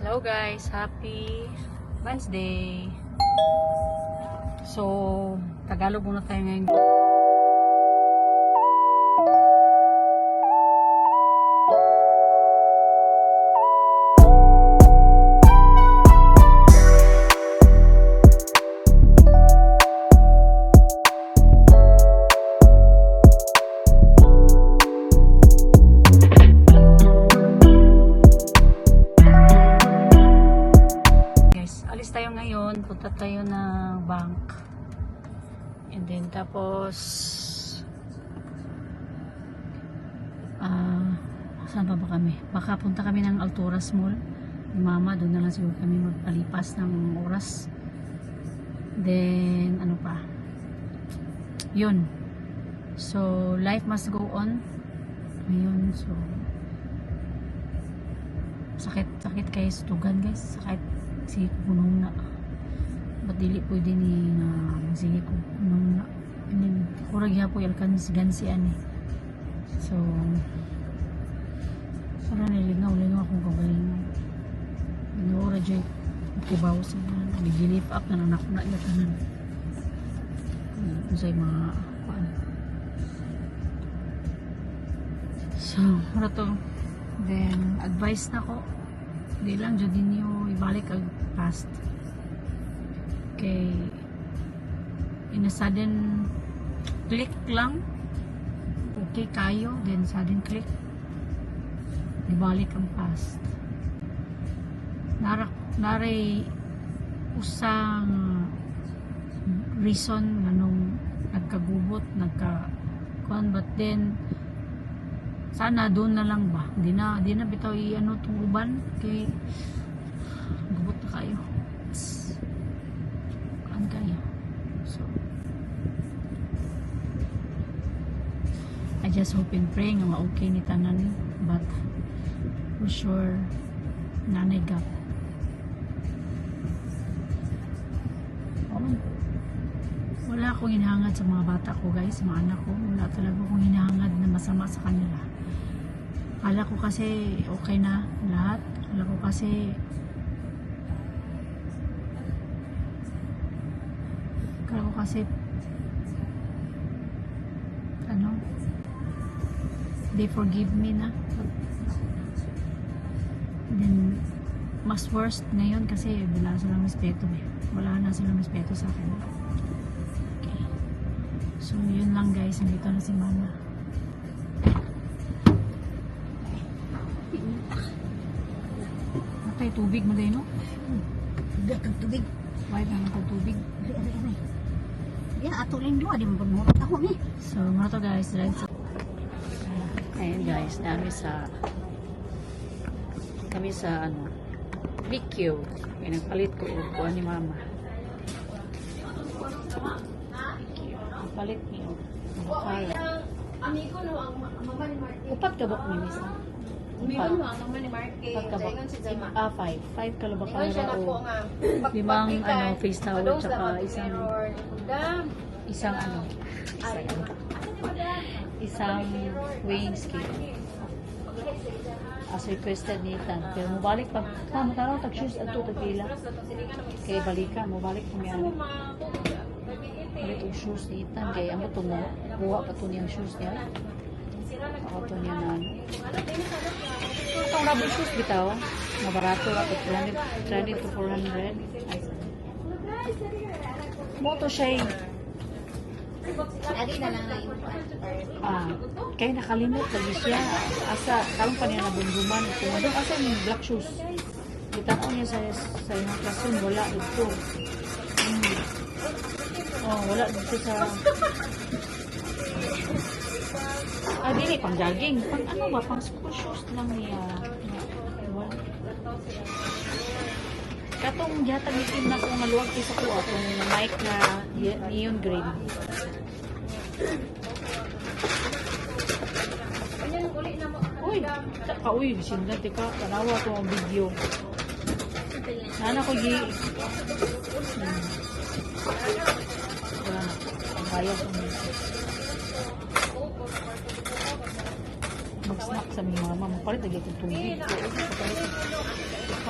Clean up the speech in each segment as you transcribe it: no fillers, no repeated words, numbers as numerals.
Hello guys, happy Wednesday. So, Tagalog muna tayo ngayon. Tayo ngayon, punta tayo ng bank. And then tapos saan ba kami? Baka punta kami ng Alturas Mall ni Mama, doon na lang siguro kami magpalipas ng oras. Then ano pa? Yun. So life must go on. Ayun, so sakit kayo sa tugan guys, sakit sige ko punong na ba't dili pwede ni na sige ko punong na and kurag ya po yalkan si gansi ani. So para niligaw akong kagaling inura jay kibaw sa nagilip up na anak na iya tanan usay mga paan. So para to then advice na ko di lang dyan din nyo ibalik ang past kay in a sudden click lang okay kayo then sudden click ibalik ang past naray usang reason nganong nagkagubot nagkakuan but then sana doon na lang ba? Di na bitaw i-ano itong uban kay gubot na kayo. Kaan kayo. So I just hope and pray nga ma-okay ni tanan but for sure nanay gap. Wala akong hinahangad sa mga bata ko guys, sa mga anak ko. Wala talaga akong hinahangad na masama sa kanila. Akala ko kasi okay na lahat. Akala ko kasi ano, they forgive me na. Then mas worst ngayon kasi wala silang respeto eh. Wala na silang respeto sa akin. Okay. So yun lang guys, nandito na si Mama. Natay tubig mo din, no? Hindi kang tubig. Why ba natay tubig? Aray. Ya, ato lang doon. Di mo pagmurot ako ni. So mga to guys, right? So, ayun guys, kami sa ano, BQ. Kaya nagpalit ko upuan ni Mama. Nagpalit niyo. Amigo no ang mama ni Marky. Upat ka ba ni Misa? Amigo no ang mama ni Marky. Upat ka ba? Ingon si Jama. 5. 5 ka ba Ingon siya para nako o nga. limang ano, face towel Padong tsaka sa isang mirror. Dam. isang weighing scale. As requested ni Tan. Pero mabalik pag mataraw tag shoes ato tag pila. Kay balika mabalik kami ani. Balik og shoes ni Tan kay amo to mo kuha pa to niyang shoes niya. Ako to niya na. Itong rubber shoes bitaw. Mabarato ato 300 to 400. Moto siya Lagi na lang na yung kaya nakalimot lagi siya asa kalong pa niya nabunduman doon asa yung black shoes itanaw niya sa yung classroom wala dito wala dito sa dili pang jogging pang ano ba pang school shoes lang niya katong yatang itim na kung maluwag isa ko atong mic na neon green. Uy, uy, bisindan tika, tanawa ko ang video. Nana ko gi. Wala na, ang bayas ang mag-snack sa mga mama. Mapalit lagi itong tubig.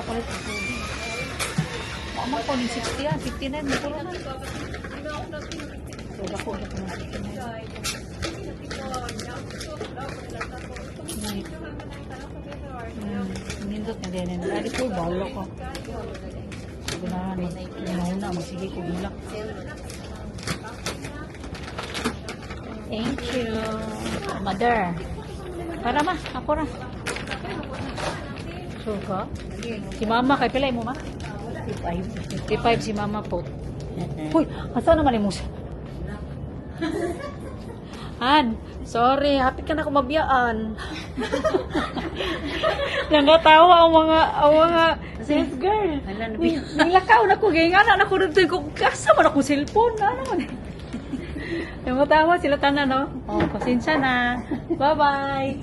Kapalit sa tubig. Mama ko ni 60 yan. 59 mo puro na. So, ako na ko ng 59. Nindot na din. Dali ko, balo ko. Sabi na ni. Inauna, magsige ko gila. Thank you. Mother. Para ma, ako na. Sure ka? Si mama, kay pilay mo ma? 55. 55 si mama po. Uy, asa naman yung musa? Han, sorry, happy ka na ako mabiyaan. Nangatawa ang mga sales girl. Nilakaw na ko, gaya nga na ako rin ko, kasama na ko cellphone. Ano naman eh. Nangatawa sila tanan, no? Oh, pasensya na. Bye-bye.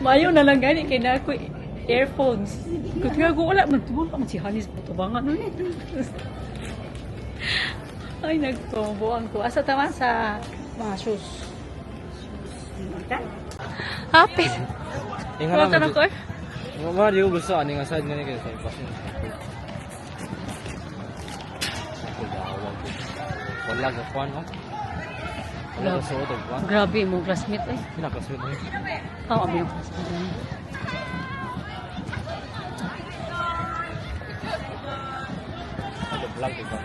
Mayo na lang gani kay na ako earphones. Kung nga ko wala man tubol pa man si Hanis patubangan. Ay nagtubuan ko. Asa taman sa mga shoes. Hapit. Wala ka na ko eh. Mario gusto ani nga side nga kay sa pasin. Wala ga kwan no. Wala sa auto kwan. Grabe mo classmate eh. Pinakaswit mo. Oo, abi yung classmate. Ada vlog di ba?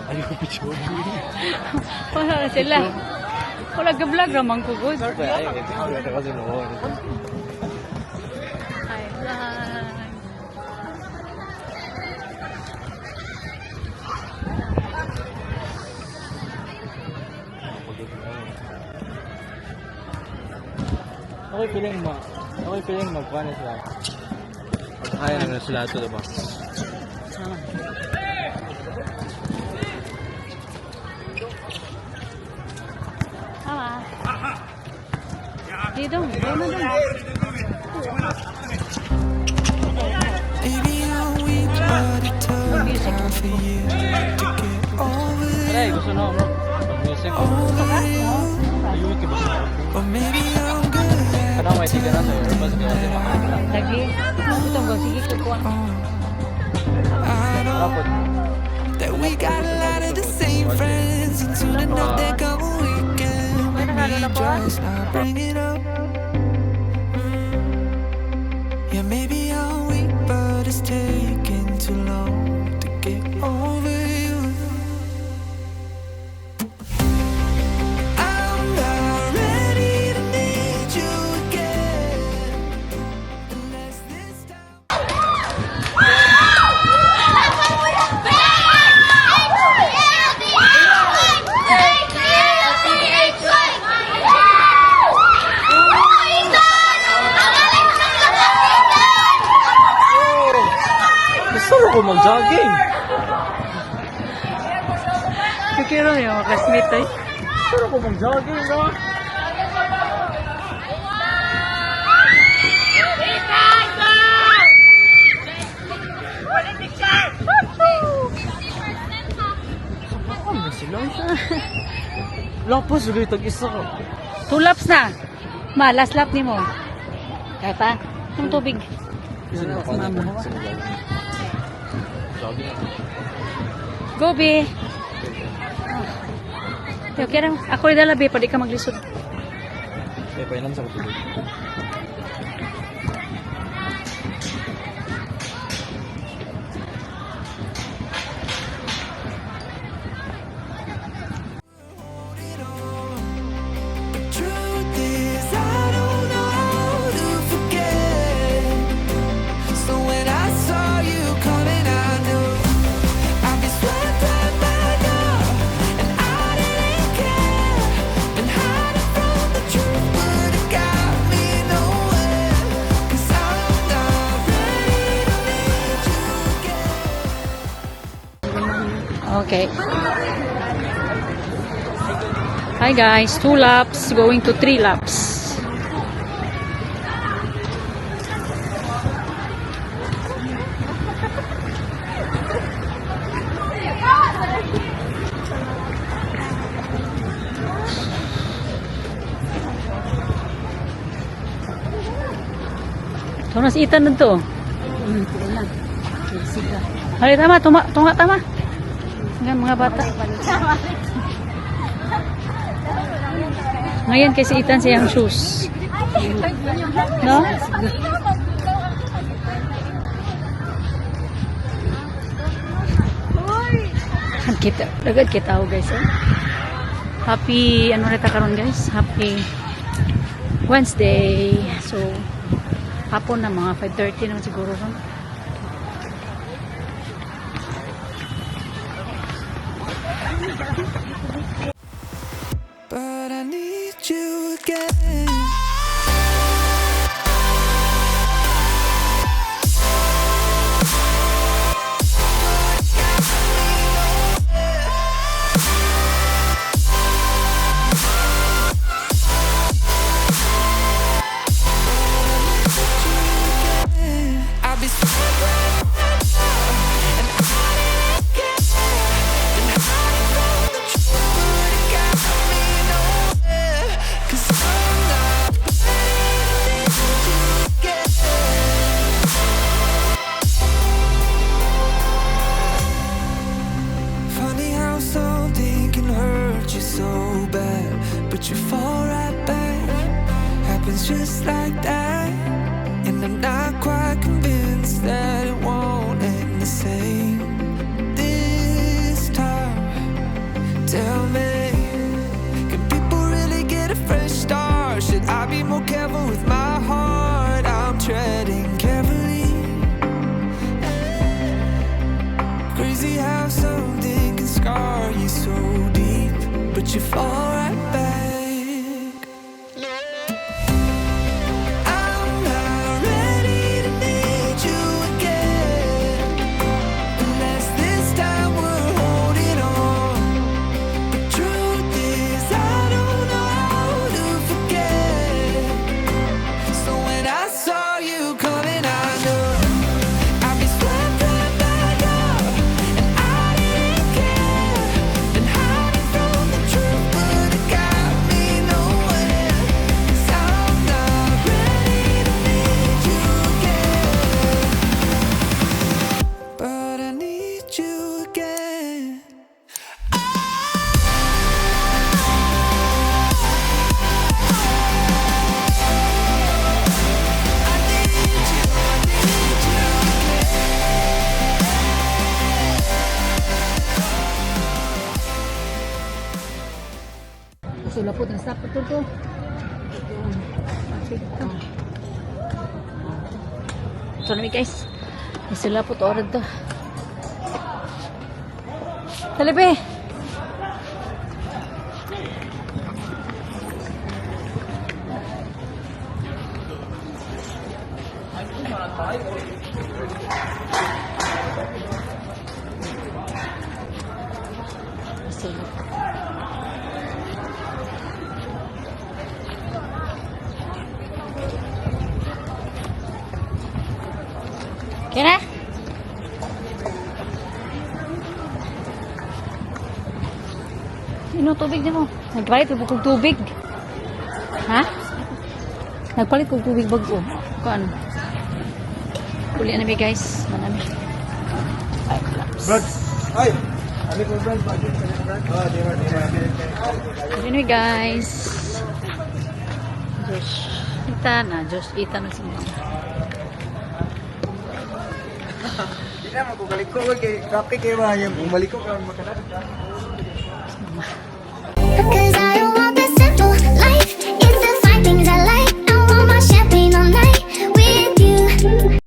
Ay ko picture. Wala na sila. Wala ka-vlog naman ko, good. Ay, ito kasi mo. Hi, vlog. Okay feeling magkuhan na sila. Kaya naman sila ito, diba? Dito, dito. Baby, I'm weak, but it took time for you to get over Aray, gusto na ako. Music. Ayun, kiba sa ako. or maybe I'm good at Kana may tiga na sa'yo. Mas gawa sila. Lagi. Itong go, sige ko kuha. I know Rapot. that we got a lot of the same friends, and soon enough they're gonna weaken. We just not bring it up. Yeah, maybe I'm weak, but it's taking too long to get over you. I'm not ready to need you again, unless this time. Gusto ko mag-jogging. Kikiro niyo, mga classmate eh. Gusto ko mag-jogging, no? Ano na sila? Lapas ulit tag-isa ko. 2 laps na. Ma, last lap ni mo. Kaya pa? Yung tubig. Isa na ako. Jogging. Go, be. Okay lang. Ako rin dala, be. Pwede ka maglisod. Eh, pailan sa kapatid. Truth is, I don't know how to forget. So when I saw you coming, I knew I'd be swept right back up, and I didn't care. And hiding from the truth would have got me nowhere. 'Cause I'm not ready to meet you again. Okay. Hi guys, 2 laps going to 3 laps. Ano si Ethan nun to? Ito lang. Siga. Hali, tama. Tunga, tama. Ngayon, mga bata. Ngayon, kay si Ethan siyang shoes. No? Kita, agad kita ho guys. Happy, ano rita karon guys? Happy Wednesday. So, hapon na mga 5:30 naman siguro ron. But I need you again. I'll be funny how something can hurt you so bad, but you fall right back. Happens just like that. And I'm not quite convinced that it won't end the same this time. Tell me, can people really get a fresh start? Should I be more careful with my heart? I'm treading carefully. Crazy how something can scar you so deep, but you fall right back. I'm not ready to need you again, unless this time we're holding on. The truth is I don't know how to forget. So when I saw you coming, I knew I'd be swept right back up, and I didn't care. Been hiding from the truth, but it got me nowhere. 'Cause I'm not ready to need you again, but I need you again. Sulapot ng stop ito to. So, nami guys. Sila po to orad to. Talibe! Sila. Kira? Ino tubig din mo? Nagpalit ko tubig. Ha? Nagpalit ko tubig bago. Kuan? Kuli na mi guys. Manami. Brad, ay! Ano po Brad? Brad? Oh, di ba? Kuli na mi guys. Josh. Ita na. Josh. Ita na si mama. Hindi na, magkukalik ko. Kay kapke kayo ba? Bumalik ko. Makadad. Mama.